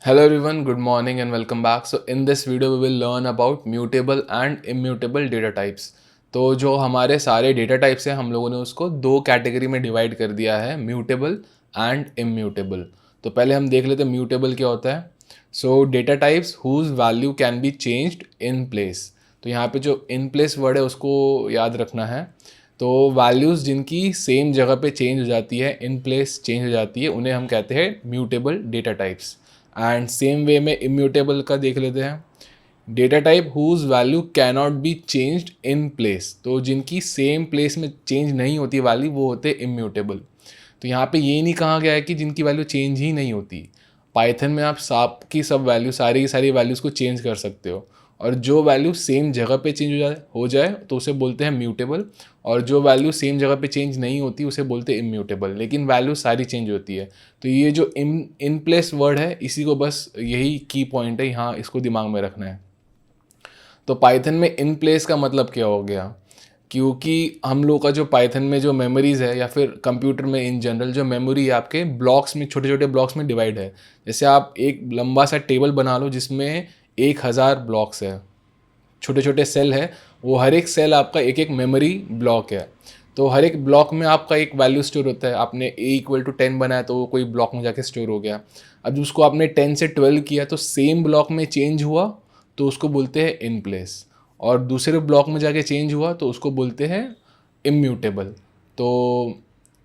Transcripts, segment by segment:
Hello everyone, good morning and welcome back. So in this video we will learn about mutable and immutable data types. तो जो हमारे सारे data types हैं हम लोगों ने उसको दो कैटेगरी में डिवाइड कर दिया है, म्यूटेबल एंड इम्यूटेबल. तो पहले हम देख लेते हैं म्यूटेबल क्या होता है. So data types whose value can be changed in place. तो यहाँ पे जो इन प्लेस वर्ड है उसको याद रखना है. तो वैल्यूज़ जिनकी सेम जगह पे चेंज हो जाती है, इन प्लेस चेंज हो जाती है, उन्हें हम कहते हैं mutable data types. And same way में इम्यूटेबल का देख लेते हैं. Data type whose value cannot be changed in place. तो जिनकी सेम प्लेस में चेंज नहीं होती वैल्यू वो होते इम्यूटेबल. तो यहाँ पे ये नहीं कहा गया है कि जिनकी वैल्यू चेंज ही नहीं होती. पाइथन में आप सब की सब वैल्यू, सारी की सारी वैल्यूज़ को चेंज कर सकते हो. और जो वैल्यू सेम जगह पे चेंज हो जाए तो उसे बोलते हैं म्यूटेबल. और जो वैल्यू सेम जगह पे चेंज नहीं होती उसे बोलते हैं इम्यूटेबल. लेकिन वैल्यू सारी चेंज होती है. तो ये जो इन प्लेस वर्ड है इसी को बस यही की पॉइंट है, यहाँ इसको दिमाग में रखना है. तो पाइथन में इन प्लेस का मतलब क्या हो गया, क्योंकि हम लोग का जो पाइथन में जो मेमोरीज़ है या फिर कंप्यूटर में इन जनरल जो मेमोरी है आपके ब्लॉक्स में, छोटे छोटे ब्लॉक्स में डिवाइड है. जैसे आप एक लंबा सा टेबल बना लो जिसमें 1000 ब्लॉक्स है, छोटे छोटे सेल है, वो हर एक सेल आपका एक एक मेमोरी ब्लॉक है. तो हर एक ब्लॉक में आपका एक वैल्यू स्टोर होता है. आपने a = 10 बनाया तो वो कोई ब्लॉक में जाके स्टोर हो गया. अब उसको आपने 10 से 12 किया तो सेम ब्लॉक में चेंज हुआ तो उसको बोलते हैं इन प्लेस. और दूसरे ब्लॉक में जाके चेंज हुआ तो उसको बोलते हैं इम्यूटेबल. तो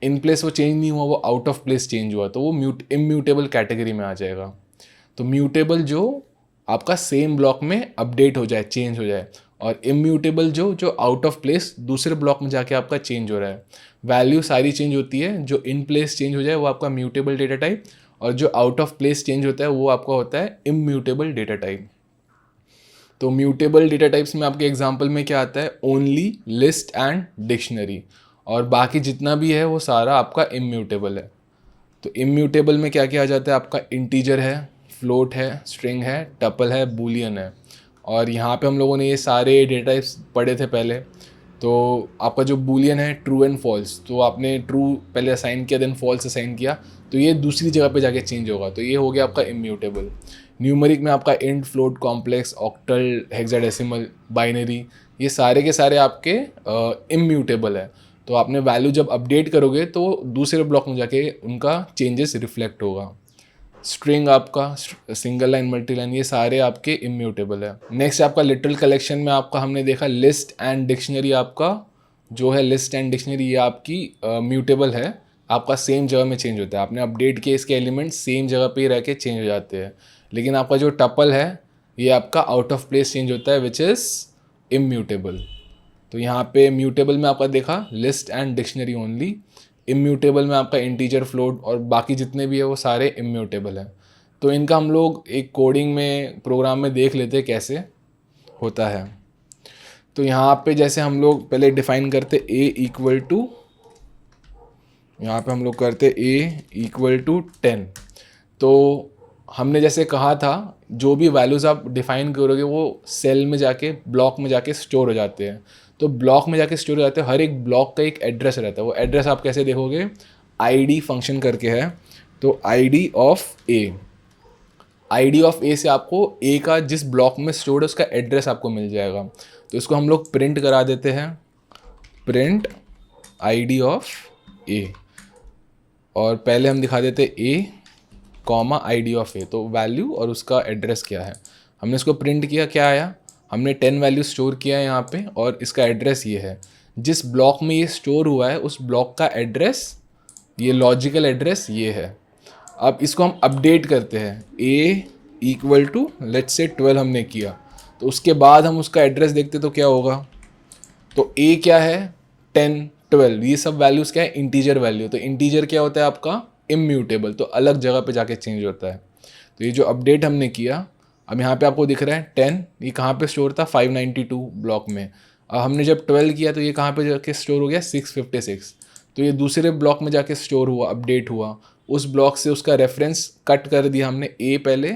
इन प्लेस वो चेंज नहीं हुआ, वो आउट ऑफ प्लेस चेंज हुआ तो वो इम्यूटेबल कैटेगरी में आ जाएगा. तो म्यूटेबल जो आपका सेम ब्लॉक में अपडेट हो जाए, चेंज हो जाए. और इम्यूटेबल जो जो आउट ऑफ प्लेस दूसरे ब्लॉक में जाके आपका चेंज हो रहा है. वैल्यू सारी चेंज होती है, जो इन प्लेस चेंज हो जाए वो आपका म्यूटेबल डेटा टाइप, और जो आउट ऑफ प्लेस चेंज होता है वो आपका होता है इम्यूटेबल डेटा टाइप. तो म्यूटेबल डेटा टाइप्स में आपके एग्जांपल में क्या आता है, ओनली, लिस्ट एंड डिक्शनरी. और बाकी जितना भी है वो सारा आपका इम्यूटेबल है. तो इम्यूटेबल में क्या क्या आ जाता है, आपका इंटीजर है, फ्लोट है, स्ट्रिंग है, टपल है, बूलियन है. और यहाँ पे हम लोगों ने ये सारे डेटा टाइप्स पढ़े थे पहले. तो आपका जो बूलियन है ट्रू एंड फॉल्स, तो आपने ट्रू पहले असाइन किया देन फॉल्स असाइन किया तो ये दूसरी जगह पे जाके चेंज होगा, तो ये हो गया आपका इम्यूटेबल. न्यूमरिक में आपका int, float, complex, octal, hexadecimal, binary, ये सारे के सारे आपके इम्यूटेबल है. तो आपने वैल्यू जब अपडेट करोगे तो दूसरे ब्लॉक में जाके उनका चेंजेस रिफ्लेक्ट होगा. स्ट्रिंग आपका, सिंगल लाइन, मल्टी लाइन, ये सारे आपके इम्यूटेबल है. नेक्स्ट आपका लिटरल कलेक्शन में आपका हमने देखा लिस्ट एंड डिक्शनरी. आपका जो है लिस्ट एंड डिक्शनरी ये आपकी म्यूटेबल है, आपका सेम जगह में चेंज होता है. आपने अपडेट किए इसके एलिमेंट्स सेम जगह पे ही रह के चेंज हो जाते हैं. लेकिन आपका जो टपल है ये आपका आउट ऑफ प्लेस चेंज होता है विच इज़ इम्यूटेबल. तो यहाँ पे म्यूटेबल में आपका देखा list and dictionary only. Immutable में आपका इंटीजर, फ्लोट और बाकी जितने भी है वो सारे इम्यूटेबल हैं. तो इनका हम लोग एक कोडिंग में, प्रोग्राम में देख लेते हैं कैसे होता है. तो यहाँ पे जैसे हम लोग पहले डिफाइन करते a=, यहाँ पे हम लोग करते a=10. तो हमने जैसे कहा था जो भी वैल्यूज़ आप डिफ़ाइन करोगे वो सेल में जाके, ब्लॉक में जाके स्टोर हो जाते हैं. तो ब्लॉक में जाके स्टोर हो जाते हैं, हर एक ब्लॉक का एक एड्रेस रहता है. वो एड्रेस आप कैसे देखोगे, id फंक्शन करके है. तो id ऑफ a से आपको a का जिस ब्लॉक में स्टोर है उसका एड्रेस आपको मिल जाएगा. तो इसको हम लोग प्रिंट करा देते हैं, प्रिंट id ऑफ a. और पहले हम दिखा देते a comma id of a, तो वैल्यू और उसका एड्रेस क्या है. हमने इसको प्रिंट किया, क्या आया, हमने 10 वैल्यू स्टोर किया है यहाँ पे और इसका एड्रेस ये है. जिस ब्लॉक में ये स्टोर हुआ है उस ब्लॉक का एड्रेस, ये लॉजिकल एड्रेस ये है. अब इसको हम अपडेट करते हैं, a लेट्स से 12 हमने किया, तो उसके बाद हम उसका एड्रेस देखते तो क्या होगा. तो a क्या है, 10, 12, ये सब वैल्यूज़ क्या है, इंटीजर वैल्यू. तो इंटीजर क्या होता है आपका इम्यूटेबल, तो अलग जगह पे जाके चेंज होता है. तो ये जो अपडेट हमने किया, अब यहाँ पे आपको दिख रहा है 10, ये कहाँ पे स्टोर था, 592 ब्लॉक में. अब हमने जब 12 किया तो ये कहाँ पे जाके स्टोर हो गया, 656. तो ये दूसरे ब्लॉक में जाके स्टोर हुआ, अपडेट हुआ. उस ब्लॉक से उसका रेफरेंस कट कर दिया हमने. ए पहले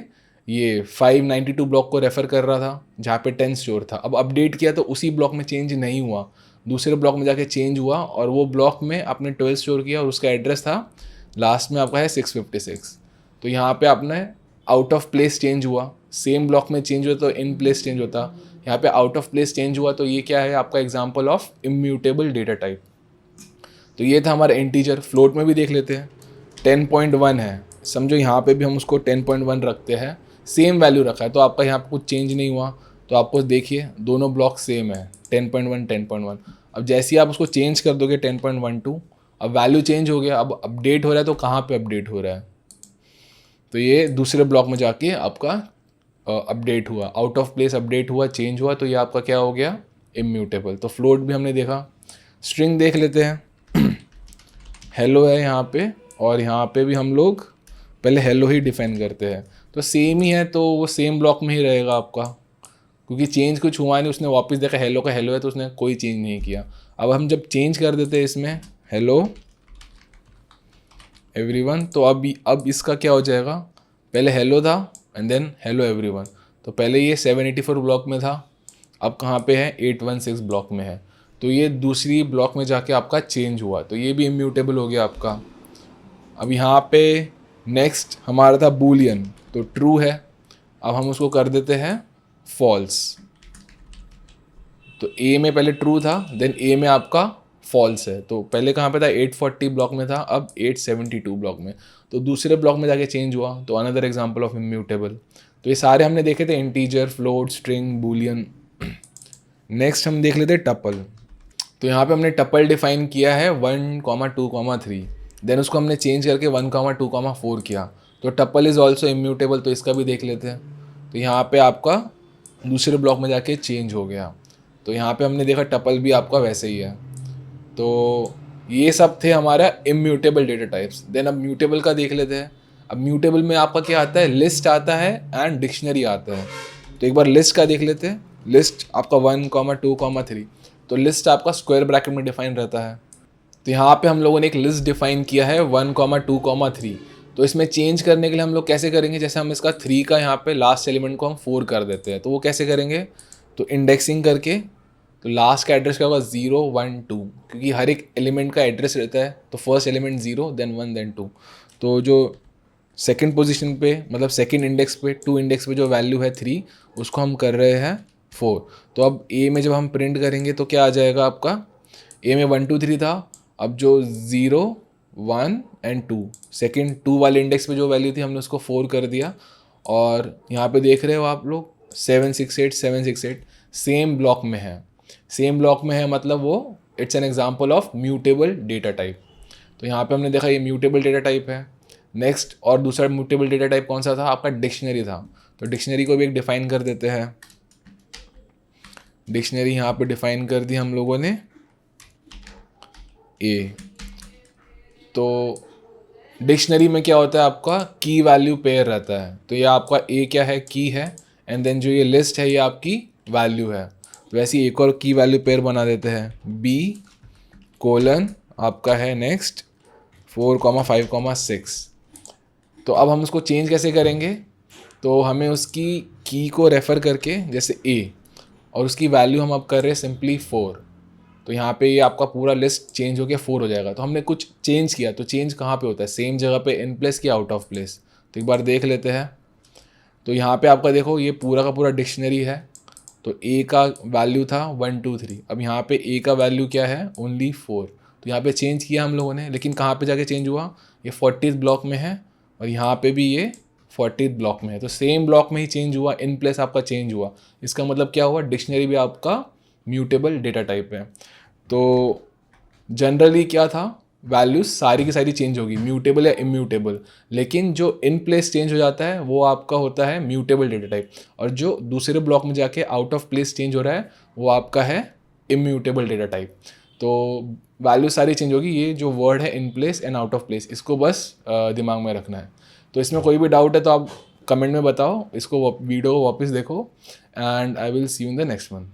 ये 592 ब्लॉक को रेफ़र कर रहा था जहाँ पे 10 स्टोर था. अब अपडेट किया तो उसी ब्लॉक में चेंज नहीं हुआ, दूसरे ब्लॉक में जाके चेंज हुआ और वो ब्लॉक में आपने 12 स्टोर किया और उसका एड्रेस था लास्ट में आपका है 656. तो यहाँ पे आपने आउट ऑफ प्लेस चेंज हुआ, सेम ब्लॉक में चेंज हुआ तो इन प्लेस चेंज होता, यहाँ पे आउट ऑफ प्लेस चेंज हुआ, तो ये क्या है आपका example of immutable data type. तो ये था हमारा इंटीजर। फ्लोट में भी देख लेते हैं, 10.1 है, समझो यहाँ पे भी हम उसको 10.1 रखते हैं, सेम वैल्यू रखा है, तो आपका यहाँ पे कुछ चेंज नहीं हुआ। तो आपको देखिए दोनों ब्लॉक सेम है, 10.1 10.1। अब जैसे ही आप उसको चेंज कर दोगे 10.12, अब वैल्यू चेंज हो गया, अब अपडेट हो रहा है, तो कहाँ पे अपडेट हो रहा है, तो ये दूसरे ब्लॉक में जाके आपका अपडेट हुआ, आउट ऑफ प्लेस अपडेट हुआ, चेंज हुआ, तो ये आपका क्या हो गया, इम्यूटेबल। तो फ्लोट भी हमने देखा। स्ट्रिंग देख लेते हैं। हेलो है यहाँ पे, और यहाँ पे भी हम लोग पहले हेलो ही डिफाइन करते हैं, तो सेम ही है, तो वो सेम ब्लॉक में ही रहेगा आपका, क्योंकि चेंज कुछ हुआ नहीं, उसने वापस देखा हेलो का हेलो है, तो उसने कोई चेंज नहीं किया। अब हम जब चेंज कर देते हैं इसमें हेलो एवरीवन, तो अब इसका क्या हो जाएगा, पहले हेलो था एंड देन हेलो एवरीवन, तो पहले ये 784 ब्लॉक में था, अब कहाँ पे है, 816 ब्लॉक में है, तो ये दूसरी ब्लॉक में जाके आपका चेंज हुआ, तो ये भी इम्यूटेबल हो गया आपका। अब यहाँ पे नेक्स्ट हमारा था बूलियन, तो ट्रू है, अब हम उसको कर देते हैं फॉल्स। तो ए में पहले ट्रू था, देन ए में आपका फॉल्स है, तो पहले कहाँ पे था, 840 ब्लॉक में था, अब 872 ब्लॉक में, तो दूसरे ब्लॉक में जाके चेंज हुआ, तो अनदर एग्जांपल ऑफ इम्यूटेबल। तो ये सारे हमने देखे थे, integer, float, string, Boolean. Next हम देख लेते हैं टपल। तो यहाँ पे हमने टपल डिफाइन किया है 1, 2, 3, देन उसको हमने चेंज करके 1, 2, 4 किया, तो टपल इज़ ऑल्सो इम्यूटेबल, तो इसका भी देख लेते हैं। तो यहाँ पे आपका दूसरे ब्लॉक में जाके चेंज हो गया, तो यहाँ पे हमने देखा टपल भी आपका वैसे ही है। तो ये सब थे हमारा इम्यूटेबल डेटा टाइप्स। देन अब म्यूटेबल का देख लेते हैं। अब म्यूटेबल में आपका क्या आता है, लिस्ट आता है एंड डिक्शनरी आता है। तो एक बार लिस्ट का देख लेते हैं। लिस्ट आपका 1, 2, 3, तो लिस्ट आपका स्क्वायर ब्रैकेट में डिफाइन रहता है। तो यहाँ पे हम लोगों ने एक लिस्ट डिफाइन किया है 1, 2, 3। तो इसमें चेंज करने के लिए हम लोग कैसे करेंगे, जैसे हम इसका 3 का यहाँ पे लास्ट एलिमेंट को हम 4 कर देते हैं, तो वो कैसे करेंगे, तो इंडेक्सिंग करके, तो लास्ट का एड्रेस क्या होगा, 0, 1, 2, क्योंकि हर एक एलिमेंट का एड्रेस रहता है, तो फर्स्ट एलिमेंट 0, देन 1, देन 2। तो जो सेकंड पोजीशन पे, मतलब सेकंड इंडेक्स पे, 2 इंडेक्स पे जो वैल्यू है 3, उसको हम कर रहे हैं 4। तो अब ए में जब हम प्रिंट करेंगे तो क्या आ जाएगा आपका, ए में 1, 2, 3 था, अब जो 0, 1 एंड 2, सेकेंड 2 वाले इंडेक्स पे जो वैल्यू थी हमने उसको 4 कर दिया। और यहाँ पे देख रहे हो आप लोग 768 सेम ब्लॉक में है, सेम ब्लॉक में है, मतलब वो it's an example of mutable data type. तो यहाँ पे हमने देखा ये म्यूटेबल डेटा टाइप है। नेक्स्ट और दूसरा म्यूटेबल डेटा टाइप कौन सा था, आपका डिक्शनरी था। तो डिक्शनरी को भी एक डिफाइन कर देते हैं। डिक्शनरी यहाँ पे डिफाइन कर दी हम लोगों ने ए। तो डिक्शनरी में क्या होता है, आपका की वैल्यू पेयर रहता है, तो ये आपका ए क्या है, की है, एंड देन जो ये लिस्ट है ये आपकी वैल्यू है। तो वैसे ही एक और की वैल्यू पेयर बना देते हैं, बी कोलन आपका है नेक्स्ट 4, 5, 6। तो अब हम उसको चेंज कैसे करेंगे, तो हमें उसकी की को रेफ़र करके, जैसे ए, और उसकी वैल्यू हम अब कर रहे हैं सिंपली 4, तो यहाँ पे ये आपका पूरा लिस्ट चेंज होकर 4 हो जाएगा। तो हमने कुछ चेंज किया, तो चेंज कहाँ पे होता है, सेम जगह पे, इन प्लेस की आउट ऑफ प्लेस। तो एक बार देख लेते हैं। तो यहाँ पे आपका देखो ये पूरा का पूरा डिक्शनरी है, तो ए का वैल्यू था 1, 2, 3, अब यहाँ पे ए का वैल्यू क्या है, ओनली 4। तो यहाँ पे चेंज किया हम लोगों ने, लेकिन कहाँ पे जाके चेंज हुआ, ये 40th ब्लॉक में है, और यहाँ पे भी ये 40th ब्लॉक में है, तो सेम ब्लॉक में ही चेंज हुआ, इन प्लेस आपका चेंज हुआ। इसका मतलब क्या हुआ, डिक्शनरी भी आपका म्यूटेबल डेटा टाइप है। तो जनरली क्या था, वैल्यूज सारी की सारी चेंज होगी, म्यूटेबल या इम्यूटेबल, लेकिन जो इन प्लेस चेंज हो जाता है वो आपका होता है म्यूटेबल डेटा टाइप, और जो दूसरे ब्लॉक में जाके आउट ऑफ प्लेस चेंज हो रहा है वो आपका है इम्यूटेबल डेटा टाइप। तो वैल्यू सारी चेंज होगी, ये जो वर्ड है in place and out of place, इसको बस दिमाग में रखना है। तो इसमें कोई भी डाउट है तो आप कमेंट में बताओ, इसको वीडियो वापस देखो, and I will see you in the next one.